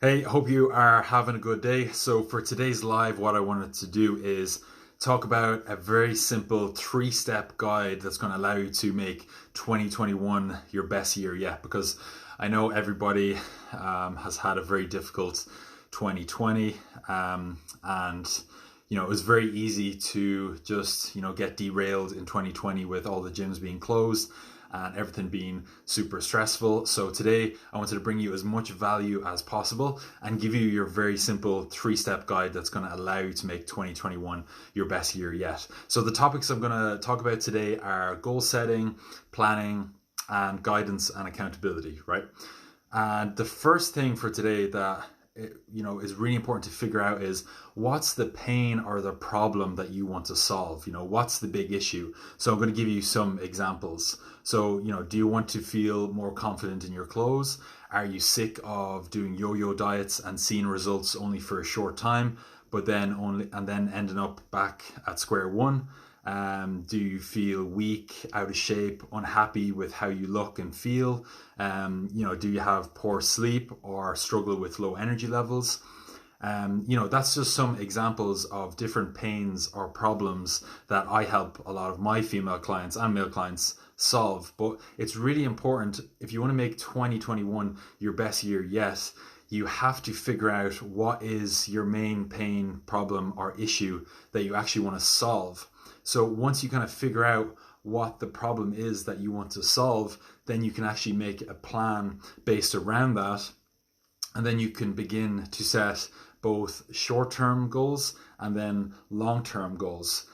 Hey, hope you are having a good day. So, for today's live, what I wanted to do is talk about a very simple three-step guide that's going to allow you to make 2021 your best year yet. Because I know everybody has had a very difficult 2020, and it was very easy to just get derailed in 2020 with all the gyms being closed and everything being super stressful. So today I wanted to bring you as much value as possible and give you your very simple three-step guide that's going to allow you to make 2021 your best year yet. So the topics I'm going to talk about today are goal setting, planning, and guidance and accountability, right? And the first thing for today that is really important to figure out is what's the pain or the problem that you want to solve. What's the big issue? So I'm going to give you some examples. So do you want to feel more confident in your clothes? Are you sick of doing yo-yo diets and seeing results only for a short time, but then ending up back at square one? Do you feel weak, out of shape, unhappy with how you look and feel? Do you have poor sleep or struggle with low energy levels? That's just some examples of different pains or problems that I help a lot of my female clients and male clients solve. But it's really important, if you want to make 2021 your best year yet, you have to figure out what is your main pain, problem, or issue that you actually want to solve. So once you kind of figure out what the problem is that you want to solve, then you can actually make a plan based around that. And then you can begin to set both short-term goals and then long-term goals.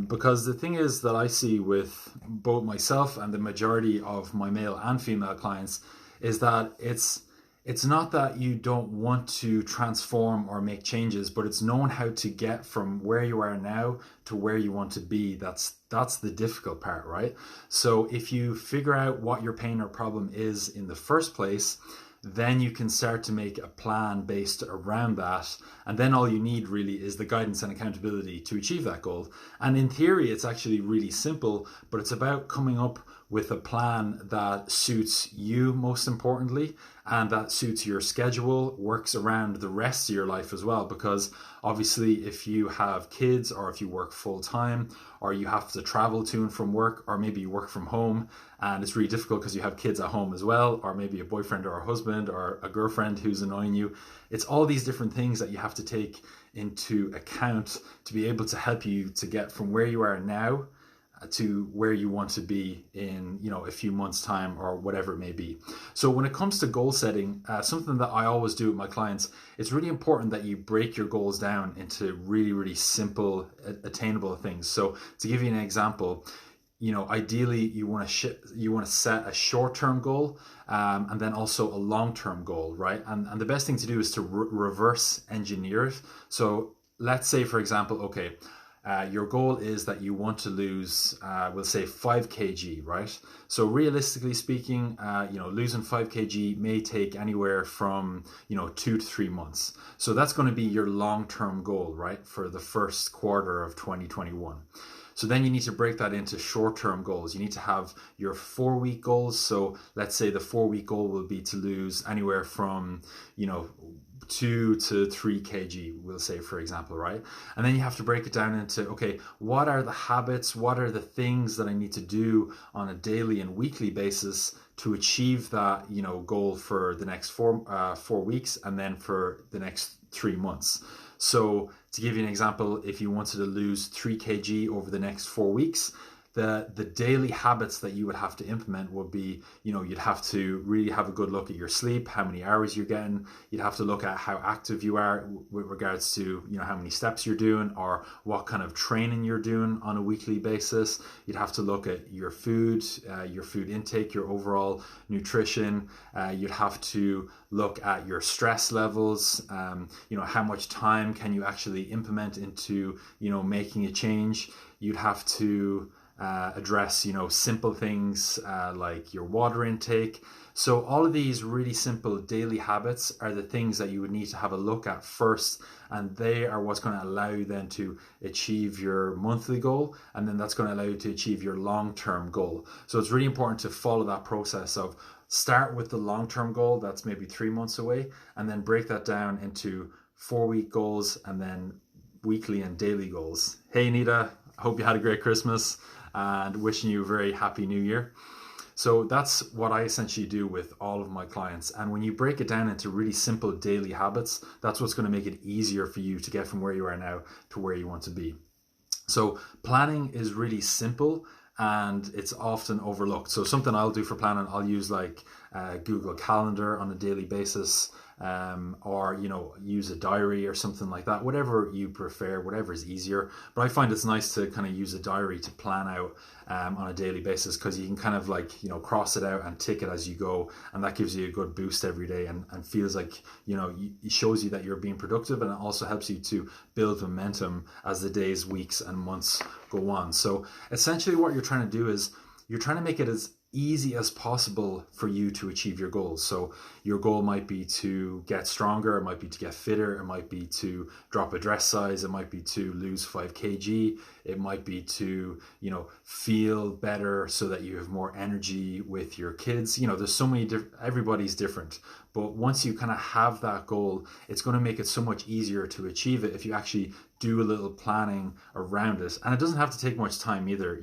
Because the thing is that I see with both myself and the majority of my male and female clients is that it's not that you don't want to transform or make changes, but it's knowing how to get from where you are now to where you want to be. That's the difficult part, right? So if you figure out what your pain or problem is in the first place, then you can start to make a plan based around that. And then all you need really is the guidance and accountability to achieve that goal. And in theory, it's actually really simple, but it's about coming up with a plan that suits you most importantly, and that suits your schedule, works around the rest of your life as well. Because obviously if you have kids, or if you work full time, or you have to travel to and from work, or maybe you work from home and it's really difficult because you have kids at home as well, or maybe a boyfriend or a husband or a girlfriend who's annoying you. It's all these different things that you have to take into account to be able to help you to get from where you are now to where you want to be in a few months time, or whatever it may be. So when it comes to goal setting, something that I always do with my clients, it's really important that you break your goals down into really, really simple, attainable things. So to give you an example, ideally you want to set a short-term goal, and then also a long-term goal, right? And the best thing to do is to reverse engineer it. So let's say, for example, okay, your goal is that you want to lose, we'll say 5 kg, right? So realistically speaking, losing 5 kg may take anywhere from, 2 to 3 months. So that's going to be your long-term goal, right? For the first quarter of 2021. So then you need to break that into short-term goals. You need to have your 4-week goals. So let's say the 4-week goal will be to lose anywhere from, 2 to 3 kg, we'll say, for example, right? And then you have to break it down into, okay, what are the habits, what are the things that I need to do on a daily and weekly basis to achieve that, goal for the next 4 weeks, and then for the next 3 months. So to give you an example, if you wanted to lose 3 kg over the next 4 weeks, the daily habits that you would have to implement would be, you'd have to really have a good look at your sleep, how many hours you're getting. You'd have to look at how active you are with regards to, how many steps you're doing, or what kind of training you're doing on a weekly basis. You'd have to look at your food intake, your overall nutrition. You'd have to look at your stress levels. How much time can you actually implement into, making a change. You'd have to address, simple things like your water intake. So all of these really simple daily habits are the things that you would need to have a look at first, and they are what's going to allow you then to achieve your monthly goal, and then that's going to allow you to achieve your long-term goal. So it's really important to follow that process of start with the long-term goal that's maybe 3 months away, and then break that down into 4-week goals and then weekly and daily goals. Hey Nita, I hope you had a great Christmas and wishing you a very happy new year. So that's what I essentially do with all of my clients. And when you break it down into really simple daily habits, that's what's going to make it easier for you to get from where you are now to where you want to be. So planning is really simple and it's often overlooked. So something I'll do for planning, I'll use like Google Calendar on a daily basis, or use a diary or something like that, whatever you prefer, whatever is easier. But I find it's nice to kind of use a diary to plan out on a daily basis, because you can kind of cross it out and tick it as you go, and that gives you a good boost every day and feels like it shows you that you're being productive, and it also helps you to build momentum as the days, weeks and months go on. So essentially what you're trying to do is you're trying to make it as easy as possible for you to achieve your goals. So your goal might be to get stronger, it might be to get fitter, it might be to drop a dress size, it might be to lose 5 kg, it might be to feel better so that you have more energy with your kids. There's so many everybody's different, but once you kind of have that goal, it's going to make it so much easier to achieve it if you actually do a little planning around it. And it doesn't have to take much time either.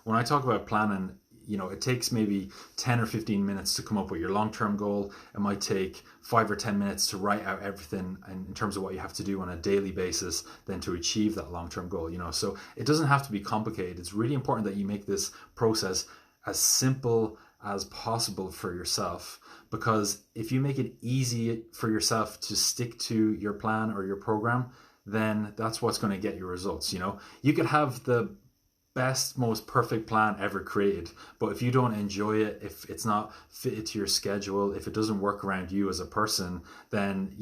When I talk about planning, it takes maybe 10 or 15 minutes to come up with your long-term goal. It might take 5 or 10 minutes to write out everything in terms of what you have to do on a daily basis then to achieve that long-term goal. So it doesn't have to be complicated. It's really important that you make this process as simple as possible for yourself, because if you make it easy for yourself to stick to your plan or your program, then that's what's going to get you results. You could have the best, most perfect plan ever created, but if you don't enjoy it, if it's not fitted to your schedule, if it doesn't work around you as a person, then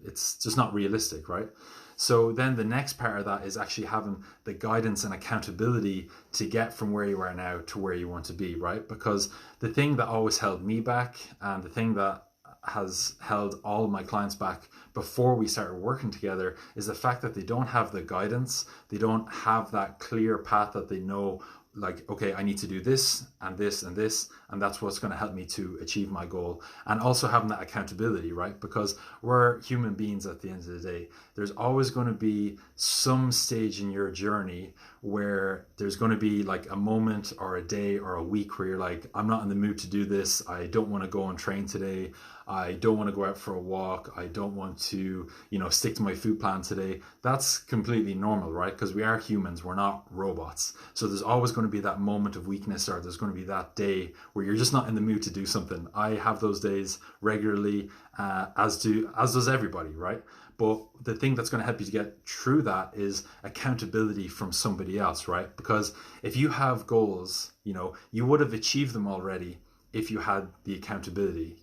it's just not realistic, right? So then the next part of that is actually having the guidance and accountability to get from where you are now to where you want to be, right? Because the thing that always held me back, and the thing that has held all of my clients back before we started working together, is the fact that they don't have the guidance. They don't have that clear path that they know, like, okay, I need to do this and this and this, and that's what's going to help me to achieve my goal. And also having that accountability, right? Because we're human beings at the end of the day. There's always going to be some stage in your journey where there's going to be like a moment or a day or a week where you're like, I'm not in the mood to do this. I don't want to go and train today. I don't want to go out for a walk. I don't want to, stick to my food plan today. That's completely normal, right? Because we are humans. We're not robots. So there's always going to be that moment of weakness, or there's going to be that day where you're just not in the mood to do something. I have those days regularly, as does everybody, right? But the thing that's going to help you to get through that is accountability from somebody else, right? Because if you have goals, you would have achieved them already if you had the accountability.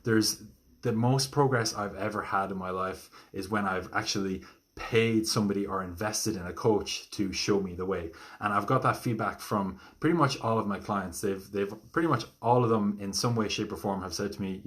There's the most progress I've ever had in my life is when I've actually paid somebody or invested in a coach to show me the way. And I've got that feedback from pretty much all of my clients. They've pretty much all of them in some way, shape or form have said to me,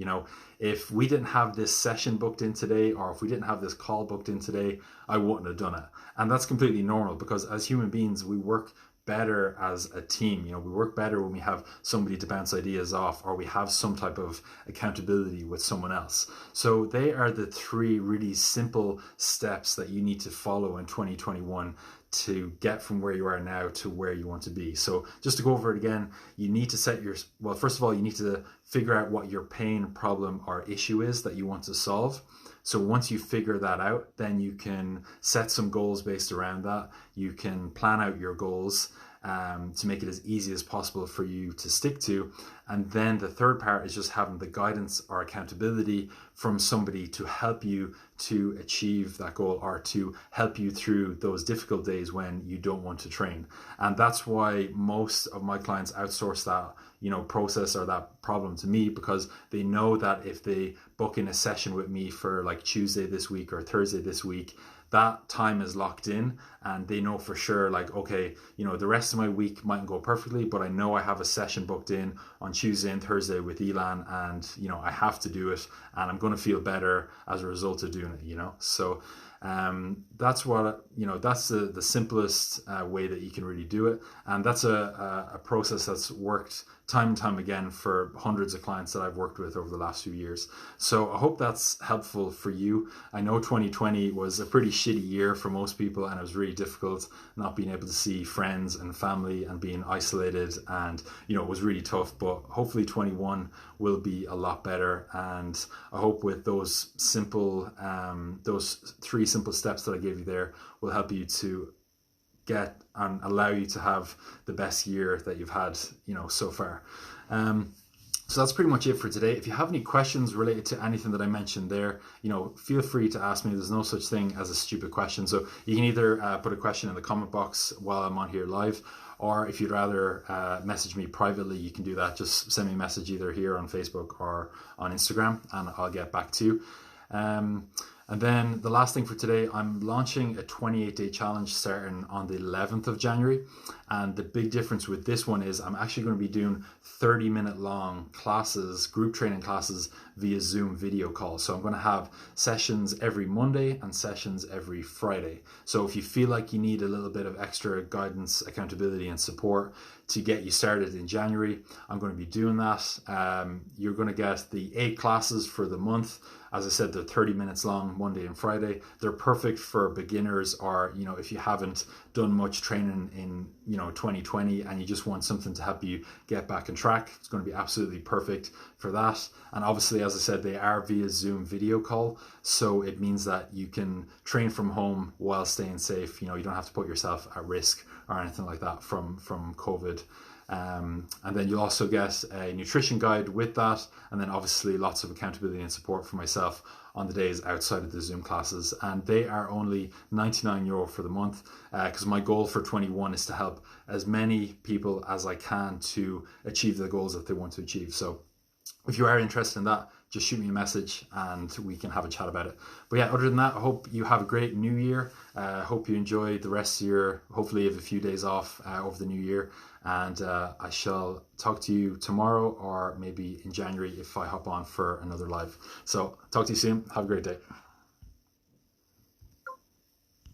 if we didn't have this session booked in today, or if we didn't have this call booked in today, I wouldn't have done it. And that's completely normal, because as human beings, we work better as a team. We work better when we have somebody to bounce ideas off, or we have some type of accountability with someone else. So they are the 3 really simple steps that you need to follow in 2021 to get from where you are now to where you want to be. So just to go over it again, you need to first of all, you need to figure out what your pain, problem or issue is that you want to solve. So once you figure that out, then you can set some goals based around that. You can plan out your goals to make it as easy as possible for you to stick to. And then the third part is just having the guidance or accountability from somebody to help you to achieve that goal, or to help you through those difficult days when you don't want to train. And that's why most of my clients outsource that process or that problem to me, because they know that if they book in a session with me for like Tuesday this week or Thursday this week, that time is locked in, and they know for sure, like, okay, the rest of my week mightn't go perfectly, but I know I have a session booked in on Tuesday and Thursday with Elan, and I have to do it, and I'm going to feel better as a result of doing it. So That's what, that's the simplest way that you can really do it. And that's a process that's worked time and time again for hundreds of clients that I've worked with over the last few years. So I hope that's helpful for you. I know 2020 was a pretty shitty year for most people, and it was really difficult not being able to see friends and family and being isolated, and it was really tough. But hopefully 21 will be a lot better, and I hope with those those 3 simple steps that I gave you there will help you to get and allow you to have the best year that you've had so far. So that's pretty much it for today. If you have any questions related to anything that I mentioned there, feel free to ask me. There's no such thing as a stupid question. So you can either put a question in the comment box while I'm on here live, or if you'd rather message me privately, you can do that. Just send me a message either here on Facebook or on Instagram, and I'll get back to you. And then the last thing for today, I'm launching a 28-day challenge starting on the 11th of January. And the big difference with this one is I'm actually going to be doing 30-minute long classes, group training classes via Zoom video call. So I'm going to have sessions every Monday and sessions every Friday. So if you feel like you need a little bit of extra guidance, accountability and support to get you started in January, I'm going to be doing that. You're going to get the 8 classes for the month. As I said, they're 30 minutes long, Monday and Friday. They're perfect for beginners, or if you haven't done much training in 2020 and you just want something to help you get back on track. It's going to be absolutely perfect for that. And obviously, as I said, they are via Zoom video call, so it means that you can train from home while staying safe. You don't have to put yourself at risk or anything like that from COVID. And then you'll also get a nutrition guide with that, and then obviously lots of accountability and support for myself on the days outside of the Zoom classes. And they are only €99 for the month, because my goal for 21 is to help as many people as I can to achieve the goals that they want to achieve. So if you are interested in that, just shoot me a message and we can have a chat about it. But yeah, other than that, I hope you have a great new year. I hope you enjoy the rest of your, hopefully you have a few days off over the new year. And I shall talk to you tomorrow, or maybe in January if I hop on for another live. So talk to you soon. Have a great day.